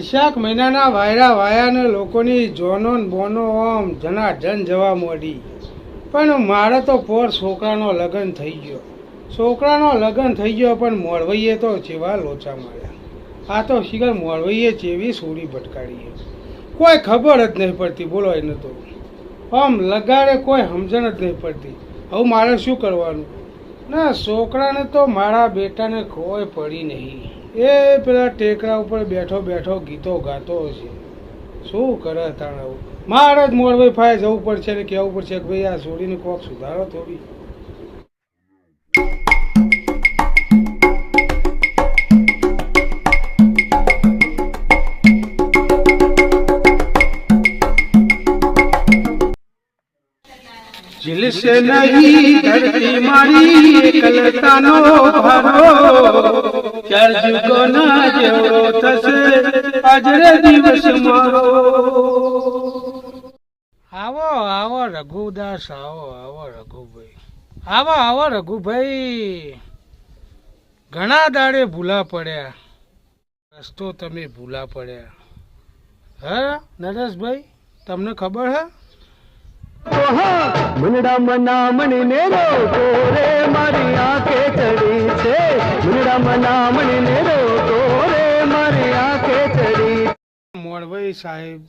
વૈશાખ મહિનાના વાયરા વાયાને લોકોની જોનો ને બોનો આમ જનાજન જવા મોડી, પણ મારે તો પોર છોકરાનો લગ્ન થઈ ગયો. છોકરાનો લગ્ન થઈ ગયો, પણ મોરવઈએ તો જેવા લોચા માર્યા. આ તો શિખર મોરવઈએ જેવી સોડી ભટકાડી, કોઈ ખબર જ નહીં પડતી. બોલો એને તો આમ લગાડે કોઈ સમજણ જ નહીં પડતી. હવે મારે શું કરવાનું? ના, છોકરાને તો મારા બેટાને કોઈ પડી નહીં. એ પેલા ટેકરા ઉપર બેઠો બેઠો ગીતો ગાતો હશે. શું કરે તાણ? આવું મારે જ મોરવાઈ ફાય જવું પડશે ને કહેવું પડશે કે ભાઈ આ છોડીને કોક સુધારો થોડી. દિલ સે નહીં ધરતી મારી એકલતાનો ભારો, ચર્જ કોના જેવો થશે આજરે દિવસ મારો. આવો આવો રઘુદાસ, આવો આવો રઘુભાઈ, આવો આવો રઘુભાઈ. ઘણા દાડે ભૂલા પડ્યા, રસ્તો તમે ભૂલા પડ્યા. હા નરેશભાઈ, તમને ખબર હે? મુંડા મના મણી નેરો તોરે મારી આંખે ચડી છે. મુંડા મના મણી નેરો તોરે મારી આંખે ચડી. મોરભાઈ સાહેબ,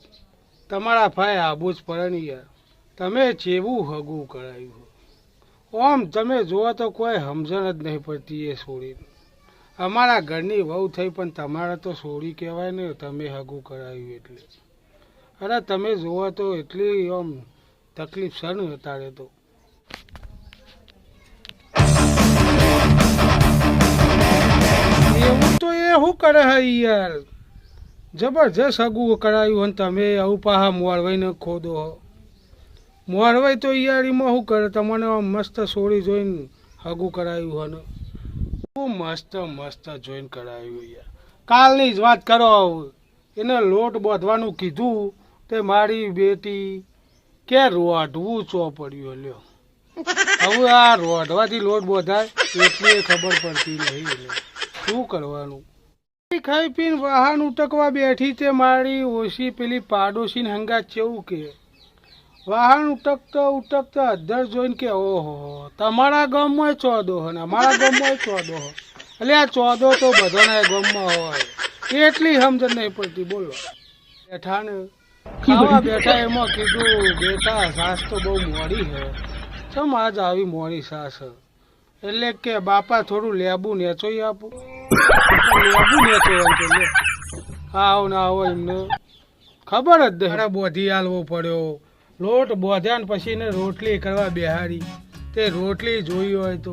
તમારા ભાઈ આબુ જ પડે ને યાર. તમે જેવું હગું કરાયું, આમ તમે જુઓ તો કોઈ સમજણ જ નહીં પડતી એ છોડીને. અમારા ઘરની વહુ થઈ, પણ તમારે તો છોડી કહેવાય ને. તમે હગું કરાયું એટલે. અરે તમે જુઓ તો એટલી આમ તકલીફ છે ને અત્યારે તો. એવું તો એ શું કરે હે યાર? જબરજસ્ત હગું કરાયું અને તમે આવું પાહા મોરવાઈને ખોદો હો. મોરવાઈ તો યાર એમાં શું કરે? તમને મસ્ત છોડી જોઈને હગું કરાયું હોય ને. બહુ મસ્ત મસ્ત જોઈને કરાયું યાર. કાલની જ વાત કરો, એને લોટ બાંધવાનું કીધું તે મારી બેટી કે રોઢવું ચો પડ્યું. લ્યો, હવે આ રોઢવાથી લોટ બોધાય એટલી ખબર પડતી નહીં. શું કરવાનું? ખાઈ પીને વાહન ઉટકવા બેઠી તે મારી ઓછી પેલી પાડોશીને હંગાત કેવું કે વાહન ઉટકતો ઉટકતો અધર જોઈને કે ઓહો, તમારા ગામમાં ચોદો હો ને અમારા ગામમાં ચોદો હો. એટલે આ ચોદો તો બધાના ગામમાં હોય એટલી સમજણ નહીં પડતી. બોલો, બેઠા ને ખાવા બેઠા, એમાં કીધું બેટા સાસ તો બહુ મોડી છે. ચમ આજ આવી મોડી સાસ? એટલે કે બાપા થોડું લેબુ નેચોઈ આપું. લેબુ નેચો એમ કે લે આવો ના આવો, એમને ખબર જ નહીં. બોધી હાલવો પડ્યો. લોટ બોધ્યા ને પછી એને રોટલી કરવા બેહાડી. તે રોટલી જોઈ હોય તો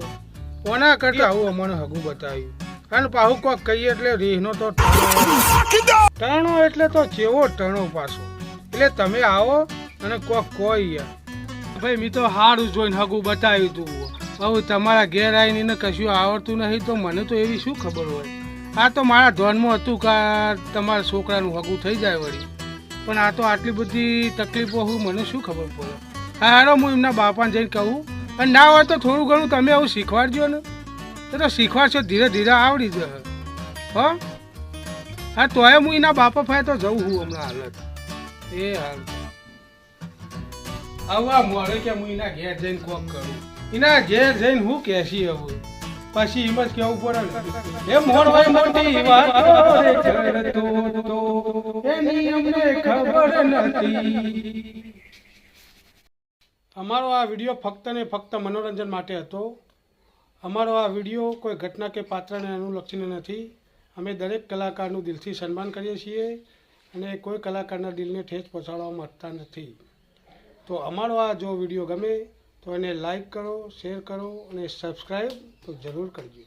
કોના કરતા આવું અમને હગું બતાવ્યું. અને પાછું કોક કહીએ એટલે રીહનો તો ટણો, એટલે તો ચેવો ટણો પાછો. એટલે તમે આવો અને કોક કોઈ યાર ભાઈ મેં તો સારું જોઈને હગું બતાવ્યું તું. હવે તમારા ઘેર આવીને કશું આવડતું નહીં તો મને તો એવી શું ખબર હોય? આ તો મારા ધ્યાનમાં હતું કે તમારા છોકરાનું હગું થઈ જાય વળી, પણ આ તો આટલી બધી તકલીફો હું મને શું ખબર પડે? હા હારો, હું એમના બાપાને જઈને કહું. અને ના હોય તો થોડું ઘણું તમે આવું શીખવાડજો ને. તો શીખવાડશો ધીરે ધીરે આવડી જશે. હા હા, તોય હું એના બાપા ફાય તો જઉં હું હમણાં હાલત. એ હાલ આવા મોડે કે હું એના ઘેર જઈને કોક કરું. એના ઘેર જઈને હું કહેશી હવે પછી એમ જ કેવું પડે એ મોરવાઈ મોટી વાત તો એની અમને ખબર નથી. અમારો આ વિડીયો ફક્ત ને ફક્ત મનોરંજન માટે હતો. અમારો આ વિડીયો કોઈ ઘટના કે પાત્રને અનુલક્ષીને નથી. અમે દરેક કલાકારનું દિલથી સન્માન કરીએ છીએ અને કોઈ કલાકારના દિલને ઠેસ પહોંચાડવા માંગતા નથી. તો અમારો આ જો વિડીયો ગમે તો એને લાઈક કરો, શેર કરો અને સબસ્ક્રાઈબ તો જરૂર કરજો.